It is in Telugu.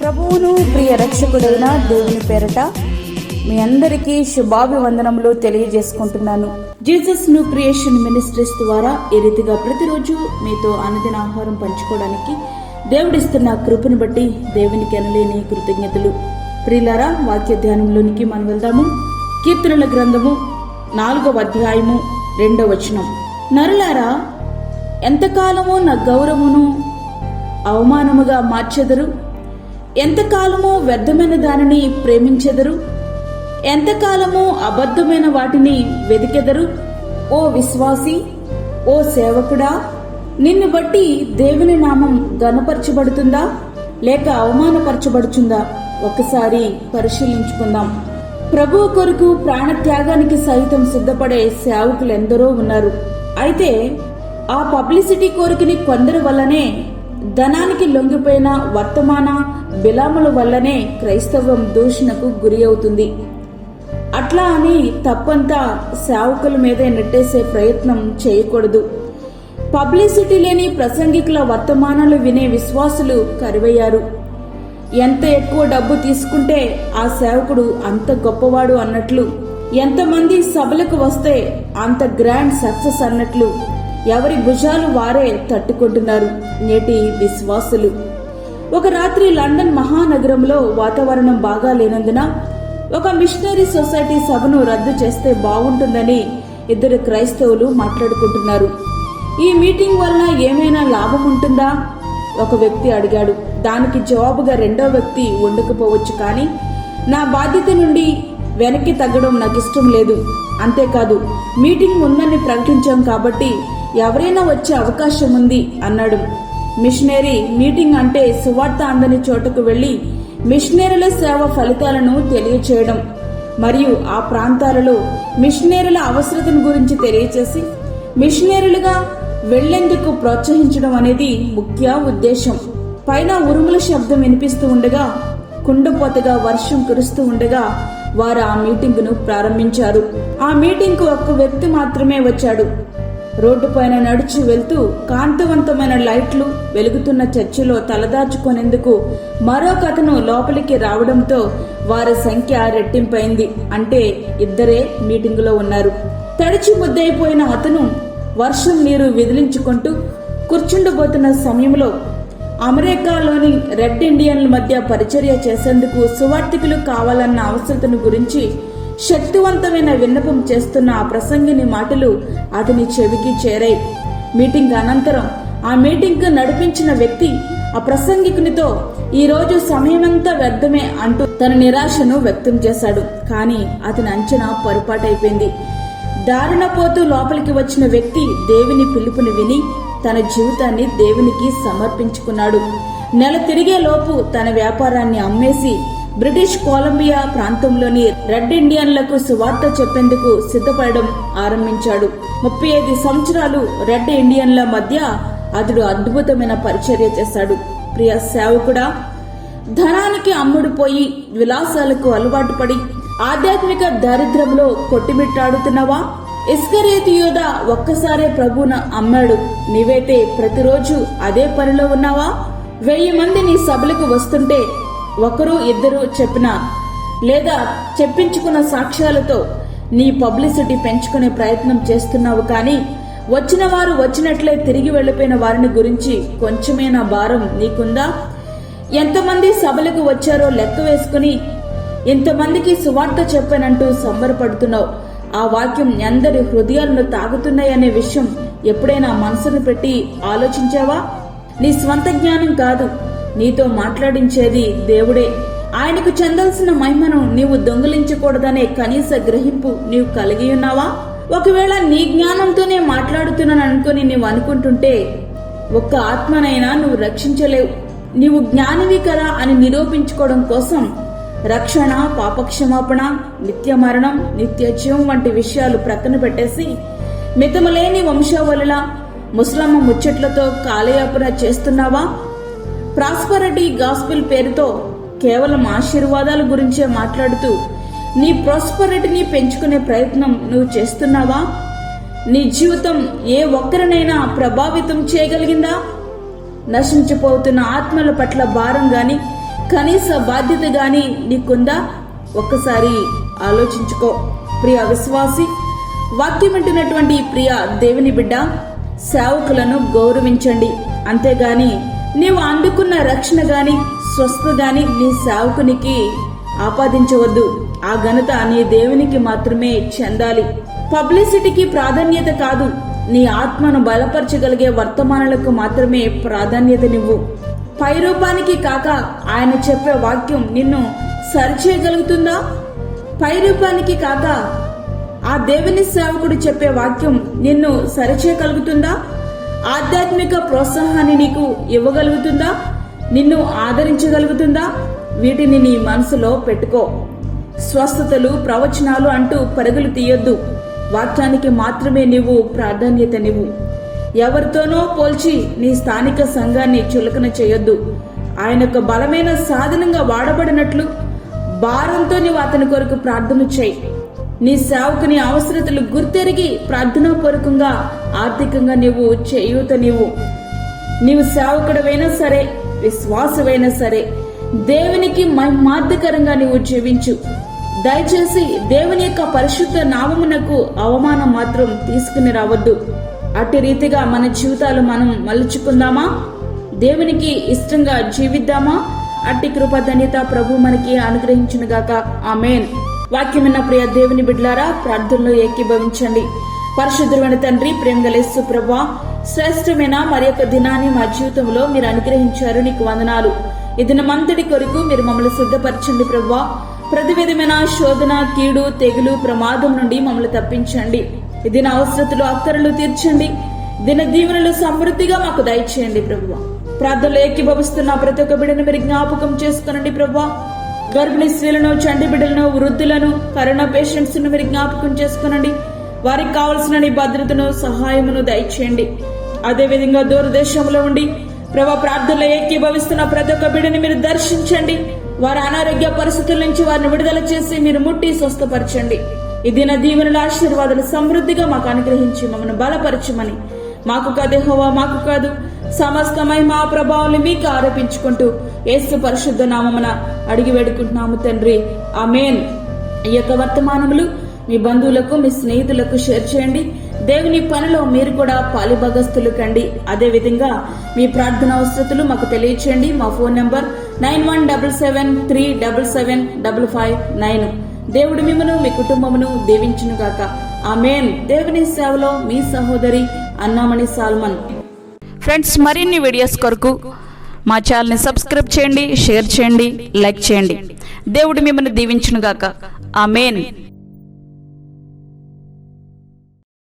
ప్రభువును ప్రియ రక్షకుడైన దేవుని పేరట మీ అందరికీ శుభాభివందనములు తెలియజేసుకుంటున్నాను. జీసస్ న్యూ క్రియేషన్ మినిస్ట్రీస్ ద్వారా ఈ రీతిగా ప్రతిరోజు మీతో అనుదిన ఆహారం పంచుకోవడానికి దేవుడిస్తున్న కృపను బట్టి దేవునికి అనలేని కృతజ్ఞతలు. ప్రియులారా, వాక్య ధ్యానంలోనికి మనం వెళ్దాము. కీర్తనల గ్రంథము 4వ అధ్యాయము 2వ వచనం. నరులారా, ఎంతకాలమో నా గౌరవమును అవమానముగా మార్చెదరు, ఎంతకాలమో వ్యర్థమైన దానిని ప్రేమించెదరు, ఎంతకాలమో అబద్ధమైన వాటిని వెదికెదరు. ఓ విశ్వాసి, ఓ సేవకుడా, నిన్ను బట్టి దేవుని నామం ఘనపరచబడుతుందా లేక అవమానపరచబడుతుందా? ఒక్కసారి పరిశీలించుకుందాం. ప్రభువు కొరకు ప్రాణత్యాగానికి సైతం సిద్ధపడే సేవకులు ఎందరో ఉన్నారు. అయితే ఆ పబ్లిసిటీ కోరికని కొందరి వల్లనే, ధనానికి లొంగిపోయిన వర్తమాన బిలాముల వల్లనే క్రైస్తవం దూషణకు గురి అవుతుంది. అట్లా అని తప్పంతా సేవకుల మీదే నెట్టేసే ప్రయత్నం చేయకూడదు. పబ్లిసిటీ లేని ప్రసంగికుల వర్తమానాలు వినే విశ్వాసులు కరువయ్యారు. ఎంత ఎక్కువ డబ్బు తీసుకుంటే ఆ సేవకుడు అంత గొప్పవాడు అన్నట్లు, ఎంతమంది సభలకు వస్తే అంత గ్రాండ్ సక్సెస్ అన్నట్లు ఎవరి భుజాలు వారే తట్టుకుంటున్నారు నేటి విశ్వాసులు. ఒక రాత్రి లండన్ మహానగరంలో వాతావరణం బాగా లేనందున ఒక మిషనరీ సొసైటీ సభను రద్దు చేస్తే బాగుంటుందని ఇద్దరు క్రైస్తవులు మాట్లాడుకుంటున్నారు. ఈ మీటింగ్ వల్ల ఏమైనా లాభం ఉంటుందా? ఒక వ్యక్తి అడిగాడు. దానికి జవాబుగా రెండో వ్యక్తి ఉండకపోవచ్చు, కానీ నా బాధ్యత నుండి వెనక్కి తగ్గడం నాకు ఇష్టం లేదు. అంతేకాదు, మీటింగ్ ఉందని ప్రకటించాం కాబట్టి ఎవరైనా వచ్చే అవకాశం ఉంది అన్నాడు. మిషనరీ మీటింగ్ అంటే సువార్త అందని చోటకు వెళ్లి మిషనరీల సేవ ఫలితాలను తెలియచేయడం మరియు ఆ ప్రాంతాలలో మిషనరీల అవసరతను గురించి తెలియచేసి మిషనరీలుగా వెళ్లేందుకు ప్రోత్సహించడం అనేది ముఖ్య ఉద్దేశం. పైన ఉరుముల శబ్దం వినిపిస్తూ ఉండగా, కుండపోతగా వర్షం కురుస్తూ ఉండగా వారు ఆ మీటింగును ప్రారంభించారు. ఆ మీటింగ్ కు ఒక్క వ్యక్తి మాత్రమే వచ్చాడు. రోడ్డు పైన నడుచు వెళ్తూ కాంతివంతమైన లైట్లు వెలుగుతున్న చర్చిలో తలదాచుకునేందుకు మరొక అతను లోపలికి రావడంతో వారి సంఖ్య రెట్టింపైంది. అంటే ఇద్దరే మీటింగులో ఉన్నారు. తడిచి ముద్దైపోయిన అతను వర్షం నీరు విదిలించుకుంటూ కూర్చుండబోతున్న సమయంలో అమెరికాలోని రెడ్ ఇండియన్ల మధ్య పరిచర్య చేసేందుకు సువార్థికులు కావాలన్న అవసరతను గురించి శక్తివంతమైన విన్నపం చేస్తున్న ఆ ప్రసంగిని మాటలు అతని చెవికి చేరాయి. మీటింగ్ అనంతరం ఆ మీటింగ్ నడిపించిన వ్యక్తి ఆ ప్రసంగికునితో ఈ రోజు సమయమంతా వ్యర్థమే అంటూ తన నిరాశను వ్యక్తం చేశాడు. కానీ అతని అంచనా పొరపాటైపోయింది. దారిన పోతూ లోపలికి వచ్చిన వ్యక్తి దేవుని పిలుపుని విని తన జీవితాన్ని దేవునికి సమర్పించుకున్నాడు. నెల తిరిగే లోపు తన వ్యాపారాన్ని అమ్మేసి బ్రిటిష్ కొలంబియా ప్రాంతంలోని రెడ్ ఇండియన్లకు సువార్త చెప్పేందుకు సిద్ధపడడం ఆరంభించాడు. 35 సంవత్సరాలు రెడ్ ఇండియన్ల మధ్య అతడు అద్భుతమైన పరిచర్య చేశాడు. ప్రియ సేవకుడా, ధనానికి అమ్ముడుపోయి విలాసాలకు అలవాటు పడి ఆధ్యాత్మిక దారిద్ర్యంలో కొట్టిమిట్టాడుతున్నావా? ఇస్కరియోతు యూదా ఒక్కసారే ప్రభువును అమ్మాడు. నీవైతే ప్రతిరోజు అదే పనిలో ఉన్నావా? 1000 మంది నీ సభలకు వస్తుంటే ఒకరు ఇద్దరు చెప్పిన లేదా చెప్పించుకున్న సాక్ష్యాలతో నీ పబ్లిసిటీ పెంచుకునే ప్రయత్నం చేస్తున్నావు. కానీ వచ్చిన వారు వచ్చినట్లే తిరిగి వెళ్లిపోయిన వారిని గురించి కొంచెమైనా భారం నీకుందా? ఎంతమంది సభలకు వచ్చారో లెక్క వేసుకుని ఇంతమందికి సువార్త చెప్పానంటూ సంబరపడుతున్నావు. ఆ వాక్యం అందరి హృదయాలను తాగుతున్నాయనే విషయం ఎప్పుడైనా మనసును పెట్టి ఆలోచించావా? నీ స్వంత జ్ఞానం కాదు, నీతో మాట్లాడించేది దేవుడే. ఆయనకు చెందాల్సిన మహిమను నీవు దొంగిలించకూడదనే కనీస గ్రహింపు నీవు కలిగి ఉన్నావా? ఒకవేళ నీ జ్ఞానంతోనే మాట్లాడుతున్నాను అనుకుని నీవు అనుకుంటుంటే ఒక్క ఆత్మనైనా నువ్వు రక్షించలేవు. నీవు జ్ఞానివి కదా అని నిరూపించుకోవడం కోసం రక్షణ, పాపక్షమాపణ, నిత్య మరణం, నిత్య జీవం వంటి విషయాలు ప్రక్కన పెట్టేసి మితములేని వంశావళుల ముస్లమ్మ ముచ్చట్లతో కాలయాపన చేస్తున్నావా? ప్రాస్పరిటీ గాస్పెల్ పేరుతో కేవలం ఆశీర్వాదాల గురించే మాట్లాడుతూ నీ ప్రాస్పరిటీని పెంచుకునే ప్రయత్నం నువ్వు చేస్తున్నావా? నీ జీవితం ఏ ఒక్కరినైనా ప్రభావితం చేయగలిగిందా? నశించిపోతున్న ఆత్మల పట్ల భారం గాని, కనీస బాధ్యత గాని నీకుందా? ఒక్కసారి ఆలోచించుకో. ప్రియ విశ్వాసి, వాక్యం వింటున్నటువంటి ప్రియ దేవుని బిడ్డ, సేవకులను గౌరవించండి. అంతేగాని నీవు అందుకున్న రక్షణ గాని స్వస్థత గాని నీ సేవకునికి ఆపాదించవద్దు. ఆ ఘనత నీ దేవునికి మాత్రమే చెందాలి. పబ్లిసిటీకి ప్రాధాన్యత కాదు, నీ ఆత్మను బలపరచగలిగే వర్తమానాలకు మాత్రమే ప్రాధాన్యతనివ్వు. పై రూపానికి కాక ఆయన చెప్పే వాక్యం నిన్ను సరిచేయగలుగుతుందా? పై రూపానికి కాక ఆ దేవుని సేవకుడు చెప్పే వాక్యం నిన్ను సరిచేయగలుగుతుందా? ఆధ్యాత్మిక ప్రోత్సాహాన్ని నీకు ఇవ్వగలుగుతుందా? నిన్ను ఆదరించగలుగుతుందా? వీటిని నీ మనసులో పెట్టుకో. స్వస్థతలు, ప్రవచనాలు అంటూ పరుగులు తీయొద్దు. వాక్యానికి మాత్రమే నీవు ప్రాధాన్యతనివ్వు. ఎవరితోనో పోల్చి నీ స్థానిక సంఘాన్ని చులకన చేయొద్దు. ఆయనకు బలమైన సాధనంగా వాడబడినట్లు భారంతో నీవు అతని కొరకు ప్రార్థన చేయి. నీ సేవకుని అవసరతలు గుర్తెరిగి ప్రార్థనాపూర్వకంగా ఆర్థికంగా నీవు చేయూతనివ్వు. నీవు సేవకుడవైనా సరే, విశ్వాసమైనా సరే, దేవునికి మహిమార్థకరంగా నీవు జీవించు. దయచేసి దేవుని యొక్క పరిశుద్ధ నామమునకు అవమానం మాత్రం తీసుకుని రావద్దు. అట్టి రీతిగా మన జీవితాలు మనం మలుచుకుందామా? దేవునికి ఇష్టంగా జీవిద్దామా? అట్టి కృపధన్యత ప్రభు మనకి అనుగ్రహించునుగాక. ఆమేన్. వాక్యమైన ప్రియ దేవుని బిడ్డలారా, ప్రార్థనలో ఏకీభవించండి. పరిశుద్ధమైన తండ్రి, ప్రేమగల యేసు ప్రభువా, శ్రేష్టమైన మరి యొక్క దినాన్ని మా జీవితంలో మీరు అనుగ్రహించారు. నీకు వందనాలు. ఈ దినమంతటి కొరకు మీరు మమ్మల్ని సిద్ధపరచండి ప్రభువా. ప్రతి విధమైన శోధన, కీడు, తెగులు, ప్రమాదం నుండి మమ్మల్ని తప్పించండి. ఈ దిన అవసరతలు, అక్కరలు తీర్చండి. దిన దీవెనలు సమృద్ధిగా మాకు దయచేయండి ప్రభువా. ప్రార్థనలో ఏకీభవిస్తున్న ప్రతి ఒక్క బిడ్డను మీరు జ్ఞాపకం చేసుకునండి ప్రభువా. గర్భిణీ స్త్రీలను, చంటి బిడ్డలను, వృద్ధులను, కరోనా పేషెంట్స్ ను మీరు జ్ఞాపకం చేసుకునండి. వారికి కావలసిన నీ భద్రతను, సహాయమును దయచేయండి. అదేవిధంగా దూరదేశంలో ఉండి ప్రభా ప్రార్థనలో ఏకీభవిస్తున్న ప్రతి ఒక్క బిడ్డని మీరు దర్శించండి. వారి అనారోగ్య పరిస్థితుల నుంచి వారిని విడుదల చేసి మీరు ముట్టి స్వస్థపరచండి. ఈ దిన దీవెనల ఆశీర్వాదాలు సమృద్ధిగా మాకు అనుగ్రహించి మమ్మల్ని బలపరచమని, మాకు కాదు యెహోవా, మాకు కాదు, సమస్త మహిమా ప్రభావాన్ని మీకు ఆరోపించుకుంటూ యేసు పరిశుద్ధ నామమున అడిగి వేడుకుంటున్నాము తండ్రి. ఆమేన్. ఈ యొక్క వర్తమానములు మీ బంధువులకు, మీ స్నేహితులకు షేర్ చేయండి. దేవుని పనిలో మీరు కూడా పాలిభాగస్తులు కండి. అదేవిధంగా మీ ప్రార్థన అవసరతలు మాకు తెలియచేయండి. మా ఫోన్ నంబర్ 9177377559. దేవుడు మిమ్మను, మీ కుటుంబమును దీవించునుగాక. ఆమేన్. దేవుని సేవలో మీ సహోదరి అన్నామణి సాల్మన్. ఫ్రెండ్స్, మరిన్ని వీడియోస్ కొరకు మా ఛానల్ని సబ్స్క్రైబ్ చేయండి, షేర్ చేయండి, లైక్ చేయండి. దేవుడు మిమ్మల్ని దీవించునుగాక. ఆమేన్.